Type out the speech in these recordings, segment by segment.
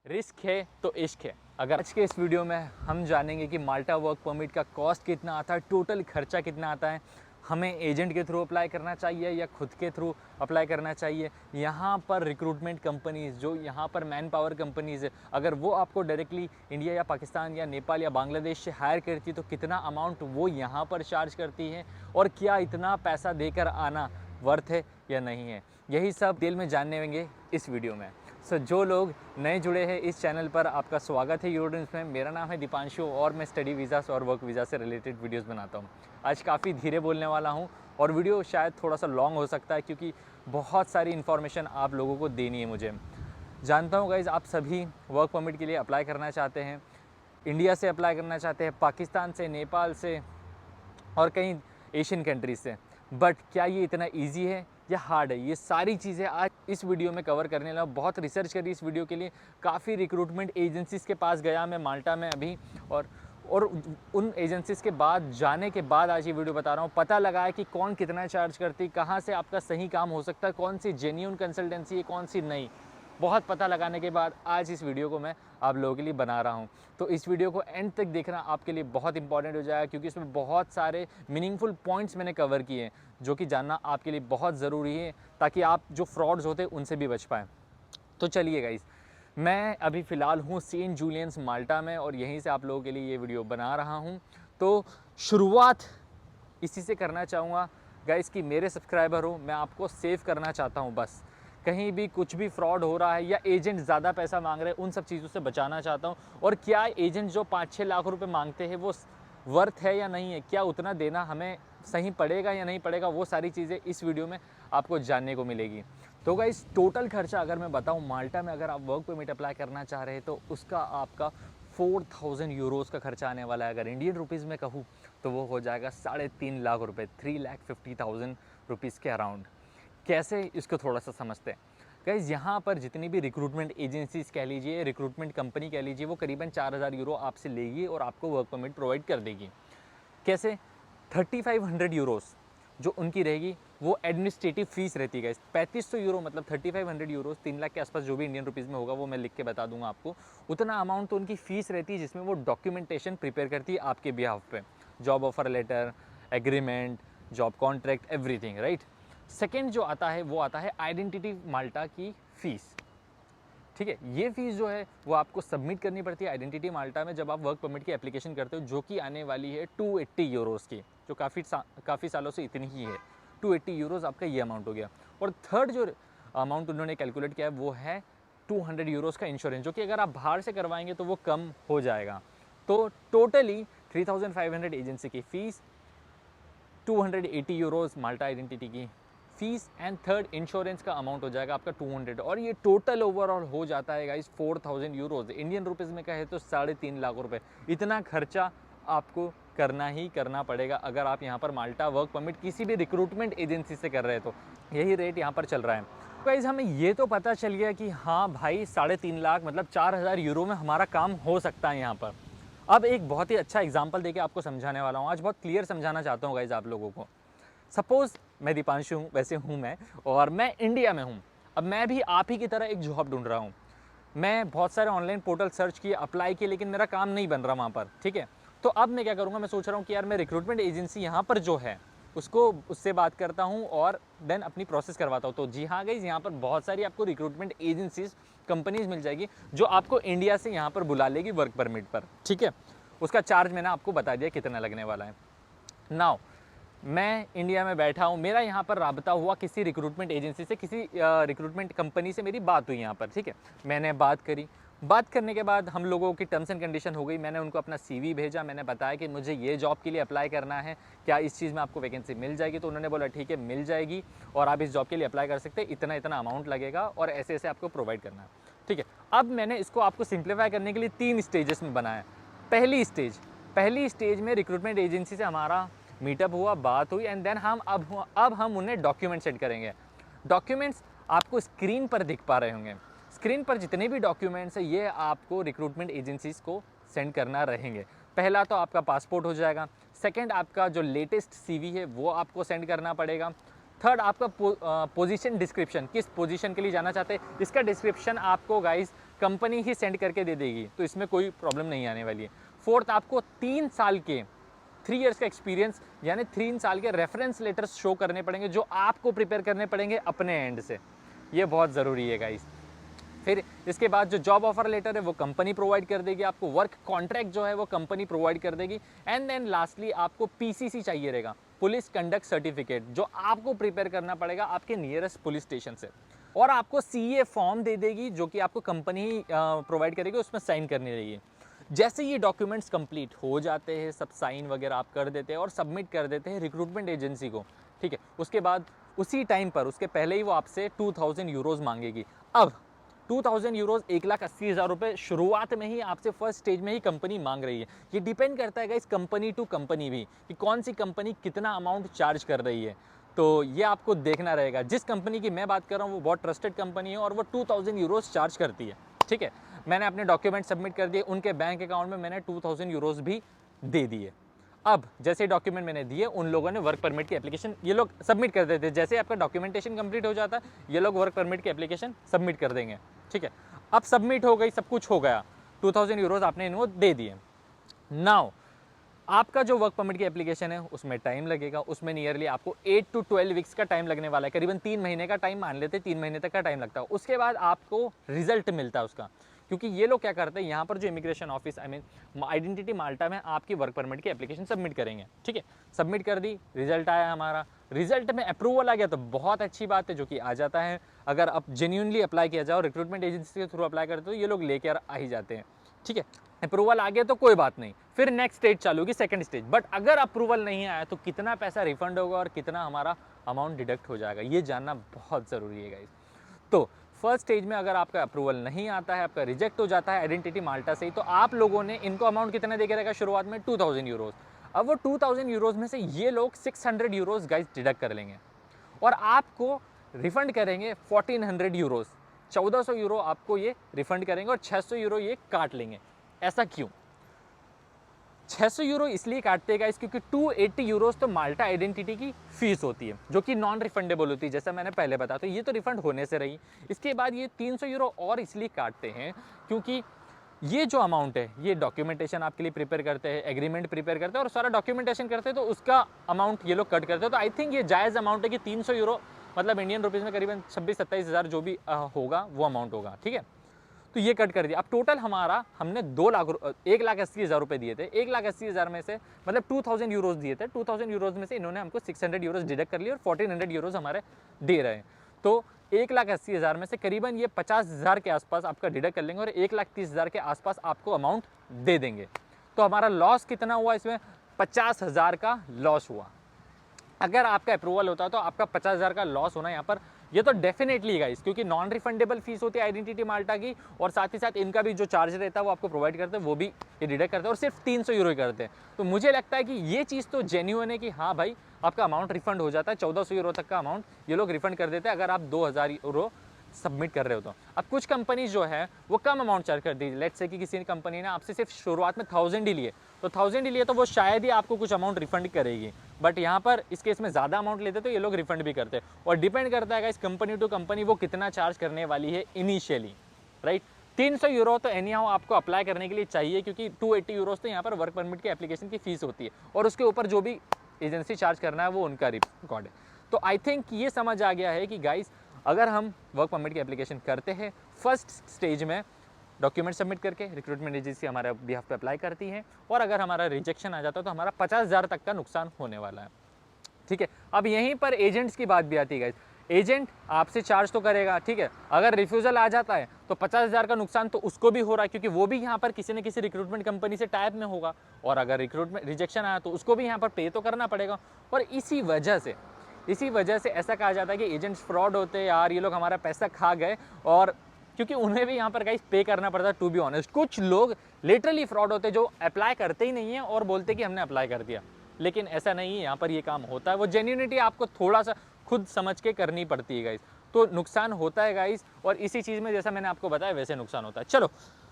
Risk है तो इश्क है। अगर आज के इस वीडियो में हम जानेंगे कि माल्टा वर्क परमिट का कॉस्ट कितना आता है, टोटल खर्चा कितना आता है, हमें एजेंट के थ्रू अप्लाई करना चाहिए या खुद के थ्रू अप्लाई करना चाहिए, यहाँ पर रिक्रूटमेंट कंपनीज़ जो यहाँ पर मैन पावर कंपनीज़ है, अगर वो आपको डायरेक्टली इंडिया या पाकिस्तान या नेपाल या बांग्लादेश से हायर करती है तो कितना अमाउंट वो यहाँ पर चार्ज करती है और क्या इतना पैसा देकर आना वर्थ है या नहीं है, यही सब डिटेल में जानने होंगे इस वीडियो में। जो लोग नए जुड़े हैं इस चैनल पर आपका स्वागत है यूट्यूब में। मेरा नाम है दीपांशु और मैं स्टडी वीज़ा और वर्क वीज़ा से रिलेटेड वीडियोस बनाता हूं। आज काफ़ी धीरे बोलने वाला हूं और वीडियो शायद थोड़ा सा लॉन्ग हो सकता है क्योंकि बहुत सारी इन्फॉर्मेशन आप लोगों को देनी है मुझे। जानता हूँ गाइज़ आप सभी वर्क परमिट के लिए अप्लाई करना चाहते हैं, इंडिया से अप्लाई करना चाहते हैं, पाकिस्तान से, नेपाल से और कई एशियन कंट्रीज से। बट क्या ये इतना इजी है या हार्ड है, ये सारी चीज़ें आज इस वीडियो में कवर करने लगा। बहुत रिसर्च करी इस वीडियो के लिए, काफ़ी रिक्रूटमेंट एजेंसीज़ के पास गया मैं माल्टा में अभी और उन एजेंसीज़ के बाद जाने के बाद आज ये वीडियो बता रहा हूँ। पता लगा है कि कौन कितना चार्ज करती, कहाँ से आपका सही काम हो सकता है, कौन सी जेन्युइन कंसल्टेंसी है, कौन सी नहीं। बहुत पता लगाने के बाद आज इस वीडियो को मैं आप लोगों के लिए बना रहा हूं। तो इस वीडियो को एंड तक देखना आपके लिए बहुत इंपॉर्टेंट हो जाएगा क्योंकि इसमें बहुत सारे मीनिंगफुल पॉइंट्स मैंने कवर किए हैं जो कि जानना आपके लिए बहुत ज़रूरी है ताकि आप जो फ्रॉड्स होते हैं उनसे भी बच पाएँ। तो चलिए गाइस, मैं अभी फ़िलहाल हूँ सेंट जूलियंस माल्टा में और यहीं से आप लोगों के लिए ये वीडियो बना रहा हूँ। तो शुरुआत इसी से करना चाहूँगा गाइस कि मेरे सब्सक्राइबर हो, मैं आपको सेव करना चाहता हूँ। बस कहीं भी कुछ भी फ्रॉड हो रहा है या एजेंट ज़्यादा पैसा मांग रहे हैं उन सब चीज़ों से बचाना चाहता हूँ। और क्या एजेंट जो 5-6 लाख रुपए मांगते हैं वो वर्थ है या नहीं है, क्या उतना देना हमें सही पड़ेगा या नहीं पड़ेगा, वो सारी चीज़ें इस वीडियो में आपको जानने को मिलेगी। तो गाइस टोटल खर्चा अगर मैं बताऊँ माल्टा में अगर आप वर्क परमिट अप्लाई करना चाह रहे हैं तो उसका आपका 4000 यूरोज़ का खर्चा आने वाला है। अगर इंडियन रुपीज़ में कहूँ तो वो हो जाएगा 3.5 लाख रुपये, 3,50,000 रुपीज़ के अराउंड। कैसे, इसको थोड़ा सा समझते हैं गाइस। यहाँ पर जितनी भी रिक्रूटमेंट एजेंसीज कह लीजिए, रिक्रूटमेंट कंपनी कह लीजिए, वो करीबन 4000 यूरो आपसे लेगी और आपको वर्क परमिट प्रोवाइड कर देगी। कैसे? 3500 यूरोस जो उनकी रहेगी वो एडमिनिस्ट्रेटिव फीस रहती है गाइस। 3500 यूरो मतलब 3500 यूरोस, 3 लाख के आसपास जो भी इंडियन रुपीज़ में होगा वो मैं लिख के बता दूंगा आपको। उतना अमाउंट तो उनकी फ़ीस रहती है जिसमें वो डॉक्यूमेंटेशन प्रिपेयर करती है आपके बिहाफ पे, job offer letter, agreement, job contract, everything, right. Second जो आता है वो आता है आइडेंटिटी माल्टा की फ़ीस। ठीक है, ये फ़ीस जो है वो आपको सबमिट करनी पड़ती है आइडेंटिटी माल्टा में जब आप वर्क परमिट की एप्लीकेशन करते हो, जो कि आने वाली है 280 यूरोज़ की, जो काफ़ी सालों से इतनी ही है। 280 यूरोज़ आपका ये अमाउंट हो गया। और थर्ड जो अमाउंट उन्होंने कैलकुलेट किया है वो है 200 यूरोज़ का इंश्योरेंस, जो कि अगर आप बाहर से करवाएंगे तो वो कम हो जाएगा। तो टोटली 3500 एजेंसी की फ़ीस, 280 यूरोज़ माल्टा आइडेंटिटी की फीस एंड थर्ड इंश्योरेंस का अमाउंट हो जाएगा आपका 200 और ये टोटल ओवरऑल हो जाता है गाइस 4000 यूरोज़। इंडियन रुपीज़ में कहे तो 3.5 लाख रुपए। इतना खर्चा आपको करना ही करना पड़ेगा अगर आप यहाँ पर माल्टा वर्क परमिट किसी भी रिक्रूटमेंट एजेंसी से कर रहे हैं तो यही रेट यहाँ पर चल रहा है। गाइस हमें ये तो पता चल गया कि हाँ भाई 3.5 लाख मतलब 4000 यूरो में हमारा काम हो सकता है यहाँ पर। अब एक बहुत ही अच्छा एग्जाम्पल देके आपको समझाने वाला हूँ। आज बहुत क्लियर समझाना चाहता हूँ गाइस आप लोगों को। सपोज़ मैं दीपांशु हूँ, वैसे हूँ मैं, और मैं इंडिया में हूँ। अब मैं भी आप ही की तरह एक जॉब ढूंढ रहा हूँ। मैं बहुत सारे ऑनलाइन पोर्टल सर्च किए, अप्लाई किए, लेकिन मेरा काम नहीं बन रहा वहाँ पर। ठीक है, तो अब मैं क्या करूँगा, मैं सोच रहा हूँ कि यार मैं रिक्रूटमेंट एजेंसी यहाँ पर जो है उससे बात करता हूँ और देन अपनी प्रोसेस करवाता हूँ। तो जी हाँ गाइस, यहाँ पर बहुत सारी आपको रिक्रूटमेंट एजेंसीज, कंपनीज मिल जाएगी जो आपको इंडिया से यहाँ पर बुला लेगी वर्क परमिट पर। ठीक है, उसका चार्ज मैंने आपको बता दिया कितना लगने वाला है। नाउ मैं इंडिया में बैठा हूँ, मेरा यहाँ पर राब्ता हुआ किसी रिक्रूटमेंट एजेंसी से, किसी रिक्रूटमेंट कंपनी से मेरी बात हुई यहाँ पर। ठीक है, मैंने बात करी, बात करने के बाद हम लोगों की टर्म्स एंड कंडीशन हो गई। मैंने उनको अपना सीवी भेजा, मैंने बताया कि मुझे ये जॉब के लिए अप्लाई करना है, क्या इस चीज़ में आपको वैकेंसी मिल जाएगी। तो उन्होंने बोला ठीक है मिल जाएगी और आप इस जॉब के लिए अप्लाई कर सकते हैं, इतना इतना अमाउंट लगेगा और ऐसे ऐसे आपको प्रोवाइड करना है। ठीक है, अब मैंने इसको आपको सिंप्लीफाई करने के लिए 3 स्टेजेस में बनाया। पहली स्टेज में रिक्रूटमेंट एजेंसी से हमारा मीटअप हुआ, बात हुई एंड देन अब हम उन्हें डॉक्यूमेंट सेंड करेंगे। डॉक्यूमेंट्स आपको स्क्रीन पर दिख पा रहे होंगे। स्क्रीन पर जितने भी डॉक्यूमेंट्स हैं ये आपको रिक्रूटमेंट एजेंसीज को सेंड करना रहेंगे। पहला तो आपका पासपोर्ट हो जाएगा, सेकंड आपका जो लेटेस्ट सीवी है वो आपको सेंड करना पड़ेगा, थर्ड आपका पोजीशन डिस्क्रिप्शन, किस पोजीशन के लिए जाना चाहते हैं इसका डिस्क्रिप्शन आपको गाइस कंपनी ही सेंड करके दे देगी, तो इसमें कोई प्रॉब्लम नहीं आने वाली है। फोर्थ, आपको 3 साल के 3 इयर्स का एक्सपीरियंस यानी 3 साल के रेफरेंस लेटर्स शो करने पड़ेंगे, जो आपको प्रिपेयर करने पड़ेंगे अपने एंड से। ये बहुत ज़रूरी है गाइस। फिर इसके बाद जो जॉब ऑफर लेटर है वो कंपनी प्रोवाइड कर देगी आपको, वर्क कॉन्ट्रैक्ट जो है वो कंपनी प्रोवाइड कर देगी, एंड देन लास्टली आपको पीसीसी चाहिए रहेगा, पुलिस कंडक्ट सर्टिफिकेट, जो आपको प्रिपेयर करना पड़ेगा आपके नियरेस्ट पुलिस स्टेशन से। और आपको सीए फॉर्म दे देगी जो कि आपको कंपनी ही प्रोवाइड करेगी, उसमें साइन करनी रहेगी। जैसे ये डॉक्यूमेंट्स कंप्लीट हो जाते हैं, सब साइन वगैरह आप कर देते हैं और सबमिट कर देते हैं रिक्रूटमेंट एजेंसी को, ठीक है। उसके बाद उसी टाइम पर, उसके पहले ही वो आपसे 2000 यूरोज़ मांगेगी। अब 2000 यूरोज़ 1,80,000 रुपये शुरुआत में ही आपसे फर्स्ट स्टेज में ही कंपनी मांग रही है। ये डिपेंड करता है इस कंपनी टू कंपनी भी, कि कौन सी कंपनी कितना अमाउंट चार्ज कर रही है, तो ये आपको देखना रहेगा। जिस कंपनी की मैं बात कर रहा हूँ वो बहुत ट्रस्टेड कंपनी है और वो 2000 यूरोज़ चार्ज करती है, ठीक है। मैंने अपने डॉक्यूमेंट सबमिट कर दिए, उनके बैंक अकाउंट में मैंने 2000 यूरोज़ भी दे दिए। अब जैसे डॉक्यूमेंट मैंने दिए, उन लोगों ने वर्क परमिट की एप्लीकेशन ये लोग सबमिट कर देते हैं। जैसे आपका डॉक्यूमेंटेशन कंप्लीट हो जाता है, ये लोग वर्क परमिट की एप्लीकेशन सबमिट कर देंगे, ठीक है। अब सबमिट हो गई, सब कुछ हो गया, 2000 यूरोज़ आपने इनको दे दिए। नाउ आपका जो वर्क परमिट की एप्लीकेशन है उसमें टाइम लगेगा, उसमें नियरली आपको 8 to 12 वीक्स का टाइम लगने वाला है, करीबन 3 महीने का टाइम मान लेते, 3 महीने तक का टाइम लगता है। उसके बाद आपको रिजल्ट मिलता है उसका, क्योंकि ये लोग क्या करते हैं, यहाँ पर जो इमिग्रेशन ऑफिस आइडेंटिटी माल्टा में आपकी वर्क परमिट की एप्लीकेशन सबमिट करेंगे, ठीक है। सबमिट कर दी, रिजल्ट आया हमारा, रिजल्ट में अप्रूवल आ गया तो बहुत अच्छी बात है, जो कि आ जाता है। अगर आप जेन्यूनली अप्लाई किया जाओ, रिक्रूटमेंट एजेंसी के थ्रू अप्लाई करते हो, ये लोग लेकर आ ही जाते हैं, ठीक है। अप्रूवल आ गया तो कोई बात नहीं, फिर नेक्स्ट स्टेज चालू होगी, सेकंड स्टेज। बट अगर अप्रूवल नहीं आया तो कितना पैसा रिफंड होगा और कितना हमारा अमाउंट डिडक्ट हो जाएगा, ये जानना बहुत ज़रूरी है गाइस। तो फर्स्ट स्टेज में अगर आपका अप्रूवल नहीं आता है, आपका रिजेक्ट हो जाता है आइडेंटिटी माल्टा से ही, तो आप लोगों ने इनको अमाउंट कितना दे के रहेगा शुरुआत में, 2000 यूरोज़। अब वो 2000 यूरोज़ में से ये लोग 600 यूरोज़ गाइस डिडक्ट कर लेंगे और आपको रिफंड करेंगे 1400 यूरोज़। 1400 यूरो आपको ये रिफंड करेंगे और 600 यूरो ये काट लेंगे। ऐसा क्यों? 600 यूरो इसलिए काटते हैं क्योंकि 280 यूरोज़ तो माल्टा आइडेंटिटी की फ़ीस होती है, जो कि नॉन रिफंडेबल होती है, जैसा मैंने पहले बताया। तो ये तो रिफंड होने से रही। इसके बाद ये 300 यूरो और इसलिए काटते हैं क्योंकि ये जो अमाउंट है, ये डॉक्यूमेंटेशन आपके लिए प्रिपेयर करते हैं, एग्रीमेंट प्रिपेयर करते हैं और सारा डॉक्यूमेंटेशन करते हैं, तो उसका अमाउंट ये लोग कट करते हैं। तो आई थिंक ये जायज़ अमाउंट है कि 300 यूरो मतलब इंडियन रुपीज़ में करीबन 26-27 हज़ार जो भी होगा वो अमाउंट होगा, ठीक है। तो ये कट कर दिया। अब टोटल हमारा हमने 1,80,000 रुपये दिए थे। 1,80,000 में से मतलब 2000 यूरोज़ दिए थे। 2000 यूरोज़ में से इन्होंने हमको 600 यूरोज़ डिडक्ट कर लिए और 1400 यूरोज़ हमारे दे रहे हैं। तो 1,80,000 में से करीबन ये 50,000 के आसपास आपका डिडक्ट कर लेंगे और 1,30,000 के आसपास आपको अमाउंट दे देंगे। तो हमारा लॉस कितना हुआ इसमें? 50,000 का लॉस हुआ। अगर आपका अप्रूवल होता है तो आपका 50,000 का लॉस होना यहाँ पर ये तो डेफिनेटली गाइस, क्योंकि नॉन रिफंडेबल फीस होती है आइडेंटिटी माल्टा की, और साथ ही साथ इनका भी जो चार्ज रहता है वो आपको प्रोवाइड करते हैं, वो भी ये डिडक्ट करते हैं और सिर्फ 300 यूरो ही करते हैं। तो मुझे लगता है कि ये चीज़ तो जेन्युइन है कि हाँ भाई आपका अमाउंट रिफंड हो जाता है। 1400 यूरो तक का अमाउंट ये लोग रिफंड कर देते हैं अगर आप 2000 यूरो सबमिट कर रहे हो तो। अब कुछ कंपनी जो है वो कम अमाउंट चार्ज कर दी, लेट्स से कि किसी कंपनी ने आपसे सिर्फ शुरुआत में 1000 ही लिए, तो 1000 ही लिए तो वो शायद ही आपको कुछ अमाउंट रिफंड करेगी। बट यहाँ पर इस केस में ज़्यादा अमाउंट लेते तो ये लोग रिफंड भी करते, और डिपेंड करता है इस कंपनी टू कंपनी वो कितना चार्ज करने वाली है इनिशियली, राइट। 300 यूरो तो एनी हाउ आपको अप्लाई करने के लिए चाहिए, क्योंकि 280 यूरोज़ तो यहाँ पर वर्क परमिट की एप्लीकेशन की फ़ीस होती है, और उसके ऊपर जो भी एजेंसी चार्ज करना है वो उनका रिकॉर्ड है। तो आई थिंक ये समझ आ गया है कि गाइस अगर हम वर्क परमिट की एप्लीकेशन करते हैं, फर्स्ट स्टेज में डॉक्यूमेंट सबमिट करके रिक्रूटमेंट एजेंसी हमारे बिहाफ पे अप्लाई करती है, और अगर हमारा रिजेक्शन आ जाता है तो हमारा 50,000 तक का नुकसान होने वाला है, ठीक है। अब यहीं पर एजेंट्स की बात भी आती है गाइस। एजेंट आपसे चार्ज तो करेगा, ठीक है। अगर रिफ्यूज़ल आ जाता है तो 50,000 का नुकसान तो उसको भी हो रहा है, क्योंकि वो भी यहाँ पर किसी न किसी रिक्रूटमेंट कंपनी से टाइप में होगा, और अगर रिक्रूटमेंट रिजेक्शन आया तो उसको भी यहाँ पर पे तो करना पड़ेगा। और इसी वजह से ऐसा कहा जाता है कि एजेंट्स फ्रॉड होते हैं यार, ये लोग हमारा पैसा खा गए, और क्योंकि उन्हें भी यहाँ पर गाइस पे करना पड़ता है। टू बी ऑनेस्ट, कुछ लोग लिटरली फ्रॉड होते हैं जो अप्लाई करते ही नहीं है और बोलते कि हमने अप्लाई कर दिया, लेकिन ऐसा नहीं है। यहाँ पर ये काम होता है, वो जेन्युइनिटी आपको थोड़ा सा खुद समझ के करनी पड़ती है गाइस। तो नुकसान होता है गाइस, और इसी चीज़ में जैसा मैंने आपको बताया वैसे नुकसान होता है। चलो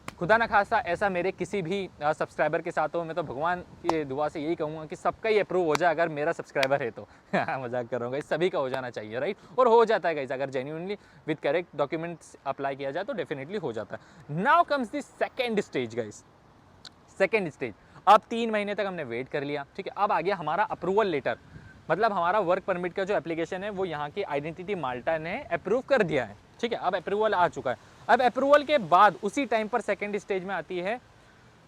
खुदा ना खासा ऐसा मेरे किसी भी सब्सक्राइबर के साथ हो, मैं तो भगवान की दुआ से यही कहूँगा कि सबका ही अप्रूव हो जाए अगर मेरा सब्सक्राइबर है तो मजाक कर रहा हूँ गाइस, सभी का हो जाना चाहिए राइट, और हो जाता है गाइस, अगर genuinely with correct documents apply किया जाए तो डेफिनेटली हो जाता है। Now comes the second stage guys, second stage. अब 3 महीने तक हमने वेट कर लिया, ठीक है, अब आ गया हमारा अप्रूवल लेटर, मतलब हमारा वर्क परमिट का जो एप्लीकेशन है वो यहाँ की आइडेंटिटी माल्टा ने अप्रूव कर दिया है, ठीक है, अब अप्रूवल आ चुका है। अब अप्रूवल के बाद उसी टाइम पर सेकेंड स्टेज में आती है,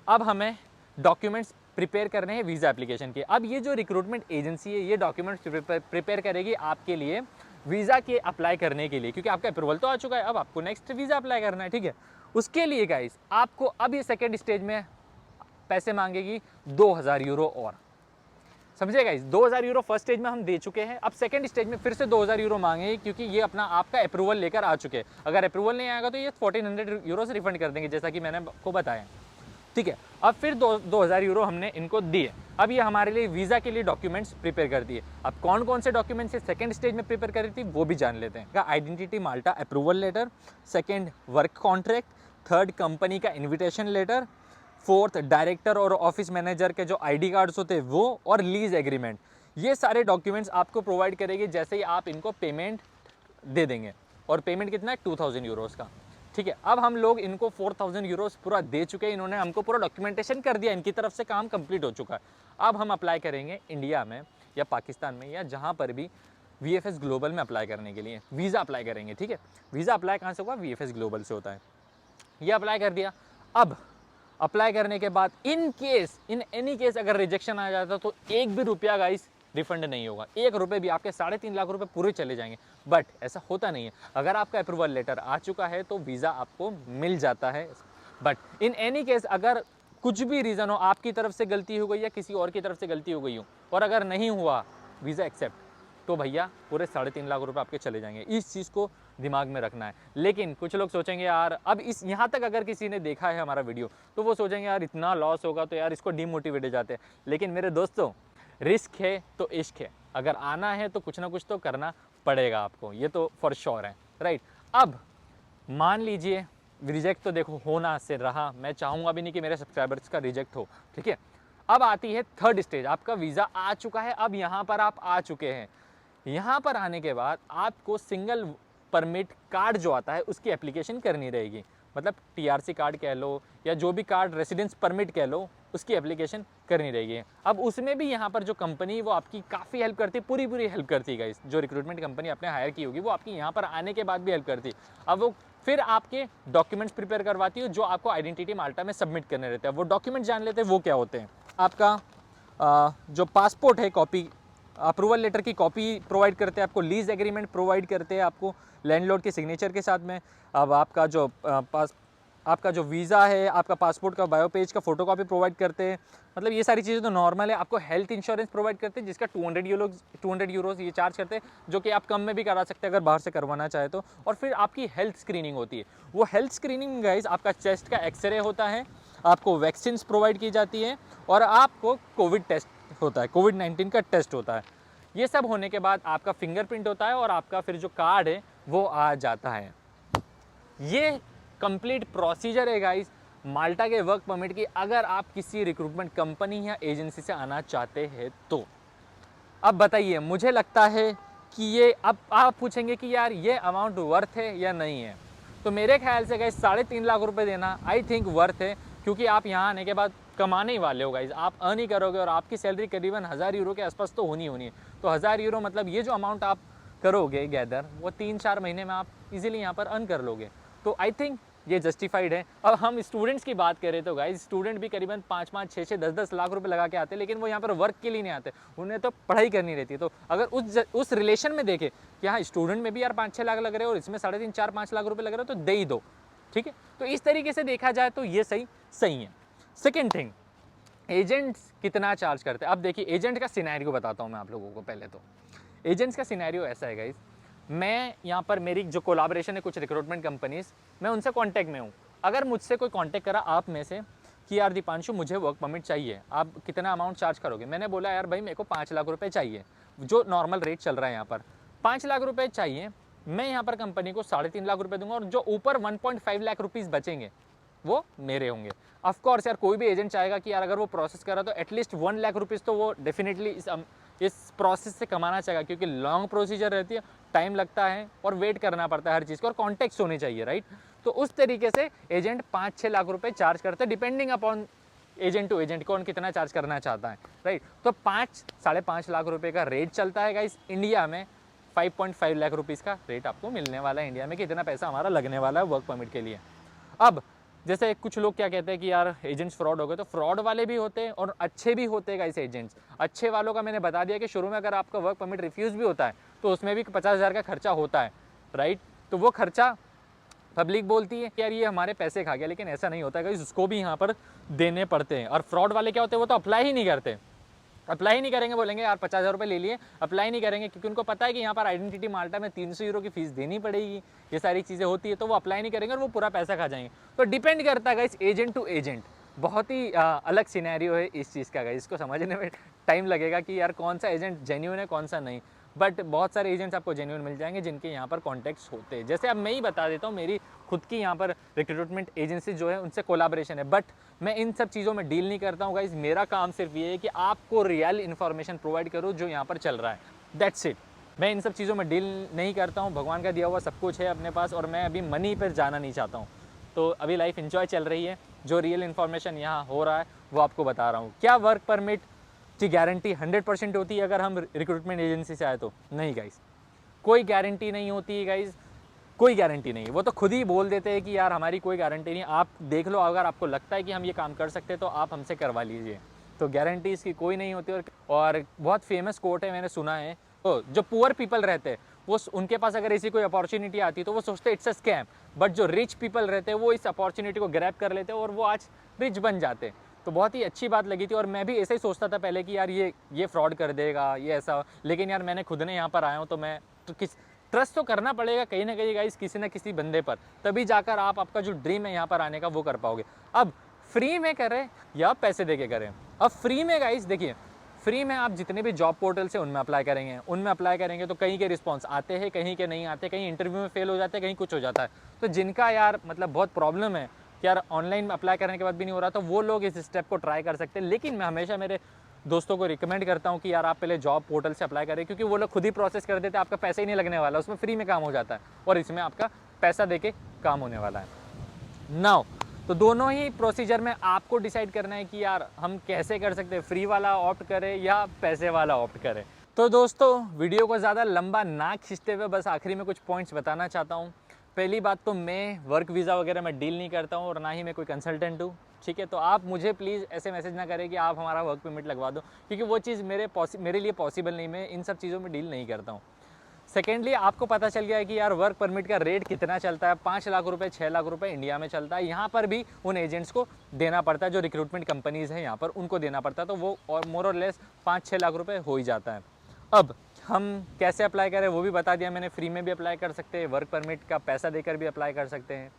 अब हमें डॉक्यूमेंट्स प्रिपेयर करने हैं वीज़ा एप्लीकेशन के। अब ये जो रिक्रूटमेंट एजेंसी है ये डॉक्यूमेंट्स प्रिपेयर करेगी आपके लिए वीज़ा के अप्लाई करने के लिए, क्योंकि आपका अप्रूवल तो आ चुका है, अब आपको नेक्स्ट वीज़ा अप्लाई करना है, ठीक है। उसके लिए गाइस आपको अब ये सेकेंड स्टेज में पैसे मांगेगी 2000 यूरो और, समझे गाइस, 2000 यूरो फर्स्ट स्टेज में हम दे चुके हैं, अब सेकंड स्टेज में फिर से 2000 यूरो मांगे, क्योंकि ये अपना आपका अप्रूवल लेकर आ चुके हैं। अगर अप्रूवल नहीं आएगा तो ये 1400 यूरो से रिफंड कर देंगे, जैसा कि मैंने आपको बताया, ठीक है। अब फिर 2000 यूरो हमने इनको दिए, अब ये हमारे लिए वीज़ा के लिए डॉक्यूमेंट्स प्रिपेयर कर दिए। अब कौन कौन से डॉक्यूमेंट्स सेकंड स्टेज में प्रिपेयर करी थी वो भी जान लेते हैं। Identity Malta approval letter, second work contract, third company का इन्विटेशन लेटर, फोर्थ डायरेक्टर और ऑफिस मैनेजर के जो आईडी कार्ड्स होते हैं वो, और लीज एग्रीमेंट। ये सारे डॉक्यूमेंट्स आपको प्रोवाइड करेंगे जैसे ही आप इनको पेमेंट दे देंगे, और पेमेंट कितना है 2000 यूरोज़ का, ठीक है। अब हम लोग इनको 4000 यूरोज़ पूरा दे चुके हैं, इन्होंने हमको पूरा डॉक्यूमेंटेशन कर दिया, इनकी तरफ से काम कंप्लीट हो चुका है। अब हम अप्लाई करेंगे इंडिया में या पाकिस्तान में या जहाँ पर भी VFS ग्लोबल में अप्लाई करने के लिए वीज़ा अप्लाई करेंगे, ठीक है। वीज़ा अप्लाई कहाँ से होगा, VFS ग्लोबल से होता है। ये अप्लाई कर दिया, अब अप्लाई करने के बाद इन एनी केस अगर रिजेक्शन आ जाता तो 1 भी रुपया गाइस रिफंड नहीं होगा, 1 रुपये भी, आपके 3.5 लाख रुपए पूरे चले जाएंगे। बट ऐसा होता नहीं है, अगर आपका अप्रूवल लेटर आ चुका है तो वीज़ा आपको मिल जाता है। बट इन एनी केस अगर कुछ भी रीज़न हो, आपकी तरफ से गलती हो गई या किसी और की तरफ से गलती हो गई हो, और अगर नहीं हुआ वीज़ा एक्सेप्ट, तो भैया पूरे 3.5 लाख रुपए आपके चले जाएंगे। इस चीज़ को दिमाग में रखना है। लेकिन कुछ लोग सोचेंगे यार, अब इस यहाँ तक अगर किसी ने देखा है हमारा वीडियो तो वो सोचेंगे यार इतना लॉस होगा तो यार इसको डीमोटिवेट हो जाते हैं। लेकिन मेरे दोस्तों, रिस्क है तो इश्क है, अगर आना है तो कुछ ना कुछ तो करना पड़ेगा आपको, ये तो फॉर श्योर है राइट। अब मान लीजिए रिजेक्ट तो देखो होना से रहा, मैं चाहूँगा भी नहीं कि मेरे सब्सक्राइबर्स का रिजेक्ट हो, ठीक है। अब आती है थर्ड स्टेज, आपका वीज़ा आ चुका है, अब यहाँ पर आप आ चुके हैं। यहाँ पर आने के बाद आपको सिंगल परमिट कार्ड जो आता है उसकी एप्लीकेशन करनी रहेगी, मतलब TRC कार्ड कह लो या जो भी कार्ड, रेसिडेंस परमिट कह लो, उसकी एप्लीकेशन करनी रहेगी। अब उसमें भी यहाँ पर जो कंपनी वो आपकी काफ़ी हेल्प करती है, पूरी हेल्प करती है गाइस। जो रिक्रूटमेंट कंपनी आपने हायर की होगी वो आपकी यहाँ पर आने के बाद भी हेल्प करती है। अब वो फिर आपके डॉक्यूमेंट्स प्रिपेयर करवाती है जो आपको आइडेंटिटी माल्टा में सबमिट करने रहते हैं। वो डॉक्यूमेंट जान लेते हैं वो क्या होते हैं। आपका जो पासपोर्ट है कॉपी, अप्रूवल लेटर की कॉपी प्रोवाइड करते हैं आपको, लीज एग्रीमेंट प्रोवाइड करते हैं आपको लैंडलॉर्ड के सिग्नेचर के साथ में। अब आपका जो वीज़ा है, आपका पासपोर्ट का बायो पेज का फोटोकॉपी प्रोवाइड करते हैं, मतलब ये सारी चीज़ें तो नॉर्मल है। आपको हेल्थ इंश्योरेंस प्रोवाइड करते हैं जिसका 200 यूरोज़ ये चार्ज करते हैं, जो कि आप कम में भी करा सकते हैं अगर बाहर से करवाना चाहे तो। और फिर आपकी हेल्थ स्क्रीनिंग होती है, वो हेल्थ स्क्रीनिंग गाइस आपका चेस्ट का एक्सरे होता है, आपको वैक्सीन प्रोवाइड की जाती है, और आपको कोविड टेस्ट होता है, कोविड-19 का टेस्ट होता है। ये सब होने के बाद आपका फिंगरप्रिंट होता है और आपका फिर जो कार्ड है वो आ जाता है। ये कंप्लीट प्रोसीजर है गाइस माल्टा के वर्क परमिट की, अगर आप किसी रिक्रूटमेंट कंपनी या एजेंसी से आना चाहते हैं तो। अब बताइए, मुझे लगता है कि ये, अब आप पूछेंगे कि यार ये अमाउंट वर्थ है या नहीं है, तो मेरे ख्याल से गाइस 3.5 लाख रुपए देना आई थिंक वर्थ है, क्योंकि आप यहाँ आने के बाद कमाने ही वाले हो गाइस, आप अर्न ही करोगे, और आपकी सैलरी करीबन 1000 यूरो के आसपास तो होनी है। तो 1000 यूरो मतलब ये जो अमाउंट आप करोगे गैदर, वो 3-4 महीने में आप इजीली यहाँ पर अर्न कर लोगे। तो आई थिंक ये जस्टिफाइड है। अब हम स्टूडेंट्स की बात करें तो गाइस, स्टूडेंट भी करीबन 5-5, 6-6, 10-10 लाख रुपए लगा के आते हैं, लेकिन वो यहाँ पर वर्क के लिए नहीं आते, उन्हें तो पढ़ाई करनी रहती है। तो अगर उस रिलेशन में देखें कि हाँ स्टूडेंट में भी यार 5-6 लाख लग रहे हैं और इसमें 3.5, 4, 5 लाख रुपए लग रहे हो, तो दे ही दो, ठीक है। तो इस तरीके से देखा जाए तो ये सही है। सेकेंड थिंग, एजेंट्स कितना चार्ज करते हैं। अब देखिए, एजेंट का सिनेरियो बताता हूँ मैं आप लोगों को। पहले तो एजेंट्स का सिनेरियो ऐसा है गाइस, मैं यहाँ पर मेरी जो कोलाब्रेशन है कुछ रिक्रूटमेंट कंपनीज, मैं उनसे कांटेक्ट में हूँ। अगर मुझसे कोई कांटेक्ट करा आप में से कि यार दीपांशु मुझे वर्क परमिट चाहिए, आप कितना अमाउंट चार्ज करोगे, मैंने बोला यार भाई मेरे को 5 लाख रुपए चाहिए, जो नॉर्मल रेट चल रहा है यहाँ पर 5 लाख रुपए चाहिए, मैं यहाँ पर कंपनी को 3.5 लाख रुपए दूंगा, और जो ऊपर 1.5 लाख रुपीज़ बचेंगे वो मेरे होंगे। ऑफ कोर्स यार कोई भी एजेंट चाहेगा कि यार अगर वो प्रोसेस कर रहा है तो एटलीस्ट 1 लाख रुपीज़ तो वो डेफिनेटली इस प्रोसेस से कमाना चाहेगा, क्योंकि लॉन्ग प्रोसीजर रहती है, टाइम लगता है और वेट करना पड़ता है हर चीज़ को, और कॉन्टेक्स्ट होने चाहिए, राइट। तो उस तरीके से एजेंट 5-6 लाख रुपए चार्ज करते हैं, depending upon agent to agent कौन कितना चार्ज करना चाहता है, राइट। तो 5-5.5 लाख रुपए का रेट चलता है गाइस इंडिया में। 5.5 लाख रुपीज़ का रेट आपको मिलने वाला है इंडिया में, कि इतना पैसा हमारा लगने वाला है वर्क परमिट के लिए। अब जैसे कुछ लोग क्या कहते हैं कि यार एजेंट्स फ्रॉड हो गए, तो फ्रॉड वाले भी होते हैं और अच्छे भी होते हैं गाइस एजेंट्स। अच्छे वालों का मैंने बता दिया कि शुरू में अगर आपका वर्क परमिट रिफ्यूज़ भी होता है तो उसमें भी 50,000 का खर्चा होता है, राइट। तो वो खर्चा पब्लिक बोलती है कि यार ये हमारे पैसे खा गया, लेकिन ऐसा नहीं होता है, उसको भी यहाँ पर देने पड़ते हैं। और फ्रॉड वाले क्या होते हैं, वो तो अप्लाई ही नहीं करते, अप्लाई नहीं करेंगे, बोलेंगे यार 50,000 रुपये ले लिए, अप्लाई नहीं करेंगे, क्योंकि उनको पता है कि यहाँ पर आइडेंटिटी माल्टा में 300 यूरो की फीस देनी पड़ेगी, ये सारी चीज़ें होती है, तो वो अप्लाई नहीं करेंगे और वो पूरा पैसा खा जाएंगे। तो डिपेंड करता है गाइस एजेंट टू एजेंट, बहुत ही अलग सिनेरियो है इस चीज़ का गाइस। इसको समझने में टाइम लगेगा कि यार कौन सा एजेंट जेन्युइन है कौन सा नहीं, बट बहुत सारे एजेंट्स आपको जेन्युइन मिल जाएंगे जिनके यहाँ पर कॉन्टैक्ट्स होते हैं। जैसे अब मैं ही बता देता हूँ, मेरी खुद की यहाँ पर रिक्रूटमेंट एजेंसी जो है उनसे कोलाब्रेशन है, बट मैं इन सब चीज़ों में डील नहीं करता हूँ गाइस। मेरा काम सिर्फ ये है कि आपको रियल इन्फॉर्मेशन प्रोवाइड करूँ जो यहाँ पर चल रहा है, दैट्स इट। मैं इन सब चीज़ों में डील नहीं करता हूँ, भगवान का दिया हुआ सब कुछ है अपने पास, और मैं अभी मनी पर जाना नहीं चाहता हूँ। तो अभी लाइफ इन्जॉय चल रही है, जो रियल इन्फॉर्मेशन यहाँ हो रहा है वो आपको बता रहा हूँ। क्या वर्क परमिट की गारंटी 100% होती है अगर हम रिक्रूटमेंट एजेंसी से आए तो? नहीं गाइस, कोई गारंटी नहीं होती है गाइस, कोई गारंटी नहीं है। वो तो खुद ही बोल देते हैं कि यार हमारी कोई गारंटी नहीं, आप देख लो, अगर आपको लगता है कि हम ये काम कर सकते हैं तो आप हमसे करवा लीजिए। तो गारंटी इसकी कोई नहीं होती। और बहुत फेमस कोट है, मैंने सुना है, तो जो पुअर पीपल रहते हैं वो उनके पास अगर ऐसी कोई अपॉर्चुनिटी आती है तो वो सोचते हैं इट्स अ स्कैम, बट जो रिच पीपल रहते हैं वो इस अपॉर्चुनिटी को ग्रैब कर लेते हैं और वो आज रिच बन जाते हैं। तो बहुत ही अच्छी बात लगी थी, और मैं भी ऐसे ही सोचता था पहले कि यार ये फ्रॉड कर देगा, ये ऐसा, लेकिन यार मैंने खुद ने यहाँ पर आया हूँ तो मैं तो ट्रस्ट तो करना पड़ेगा कहीं ना कहीं गाइस, किसी न किसी बंदे पर, तभी जाकर आप आपका जो ड्रीम है यहाँ पर आने का वो कर पाओगे। अब फ्री में करें या पैसे दे के करें? अब फ्री में गाइस देखिए, फ्री में आप जितने भी जॉब पोर्टल से उनमें अप्लाई करेंगे तो कहीं के रिस्पॉन्स आते हैं, कहीं के नहीं आते, कहीं इंटरव्यू में फेल हो जाते हैं, कहीं कुछ हो जाता है। तो जिनका यार मतलब बहुत प्रॉब्लम है कि यार ऑनलाइन अप्लाई करने के बाद भी नहीं हो रहा, तो वो लोग इस स्टेप को ट्राई कर सकते हैं। लेकिन मैं हमेशा मेरे दोस्तों को रिकमेंड करता हूँ कि यार आप पहले जॉब पोर्टल से अप्लाई करें, क्योंकि वो लोग खुद ही प्रोसेस कर देते हैं, आपका पैसा ही नहीं लगने वाला, उसमें फ्री में काम हो जाता है, और इसमें आपका पैसा देके काम होने वाला है। नाउ तो दोनों ही प्रोसीजर में आपको डिसाइड करना है कि यार हम कैसे कर सकते हैं, फ्री वाला ऑप्ट करें या पैसे वाला ऑप्ट करें। तो दोस्तों वीडियो को ज़्यादा लंबा ना खींचते हुए बस आखिरी में कुछ पॉइंट्स बताना चाहता हूँ। पहली बात तो मैं वर्क वीज़ा वगैरह में डील नहीं करता हूँ, और ना ही मैं कोई कंसल्टेंट हूँ, ठीक है। तो आप मुझे प्लीज़ ऐसे मैसेज ना करें कि आप हमारा वर्क परमिट लगवा दो, क्योंकि वो चीज़ मेरे लिए पॉसिबल नहीं, मैं इन सब चीज़ों में डील नहीं करता हूँ। सेकेंडली आपको पता चल गया है कि यार वर्क परमिट का रेट कितना चलता है, 5 लाख रुपए 6 लाख रुपए इंडिया में चलता है। यहाँ पर भी उन एजेंट्स को देना पड़ता है, जो रिक्रूटमेंट कंपनीज़ हैं यहाँ पर उनको देना पड़ता है, तो वो और मोर और लेस 5-6 लाख रुपए हो ही जाता है। अब हम कैसे अप्लाई करें वो भी बता दिया मैंने, फ्री में भी अप्लाई कर सकते हैं, वर्क परमिट का पैसा देकर भी अप्लाई कर सकते हैं।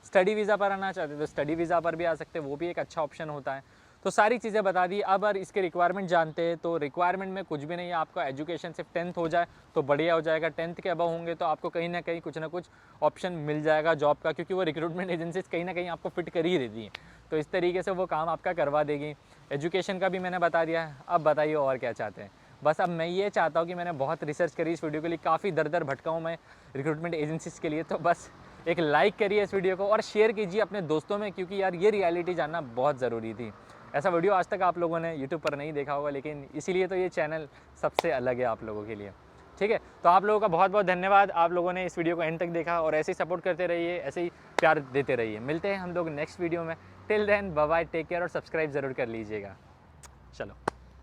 स्टडी वीज़ा पर आना चाहते हैं तो स्टडी वीज़ा पर भी आ सकते हैं, वो भी एक अच्छा ऑप्शन होता है। तो सारी चीज़ें बता दी। अब अगर इसके रिक्वायरमेंट जानते हैं तो रिक्वायरमेंट में कुछ भी नहीं है, आपका एजुकेशन सिर्फ 10th हो जाए तो बढ़िया हो जाएगा। 10th के अबव होंगे तो आपको कहीं ना कहीं कुछ ना कुछ ऑप्शन मिल जाएगा जॉब का, क्योंकि वो रिक्रूटमेंट एजेंसीज कहीं ना कहीं आपको फिट कर ही देती हैं, तो इस तरीके से वो काम आपका करवा देगी। एजुकेशन का भी मैंने बता दिया है। अब बताइए और क्या चाहते हैं? बस अब मैं ये चाहता हूँ कि मैंने बहुत रिसर्च करी इस वीडियो के लिए, काफ़ी दर दर भटका हूँ मैं रिक्रूटमेंट एजेंसीज के लिए, तो बस एक लाइक करिए इस वीडियो को और शेयर कीजिए अपने दोस्तों में, क्योंकि यार ये रियलिटी जानना बहुत ज़रूरी थी। ऐसा वीडियो आज तक आप लोगों ने यूट्यूब पर नहीं देखा होगा, लेकिन इसीलिए तो ये चैनल सबसे अलग है आप लोगों के लिए, ठीक है। तो आप लोगों का बहुत बहुत धन्यवाद, आप लोगों ने इस वीडियो को एंड तक देखा, और ऐसे ही सपोर्ट करते रहिए, ऐसे ही प्यार देते रहिए। मिलते हैं हम लोग नेक्स्ट वीडियो में। Till then bye bye, take care, और सब्सक्राइब ज़रूर कर लीजिएगा। चलो।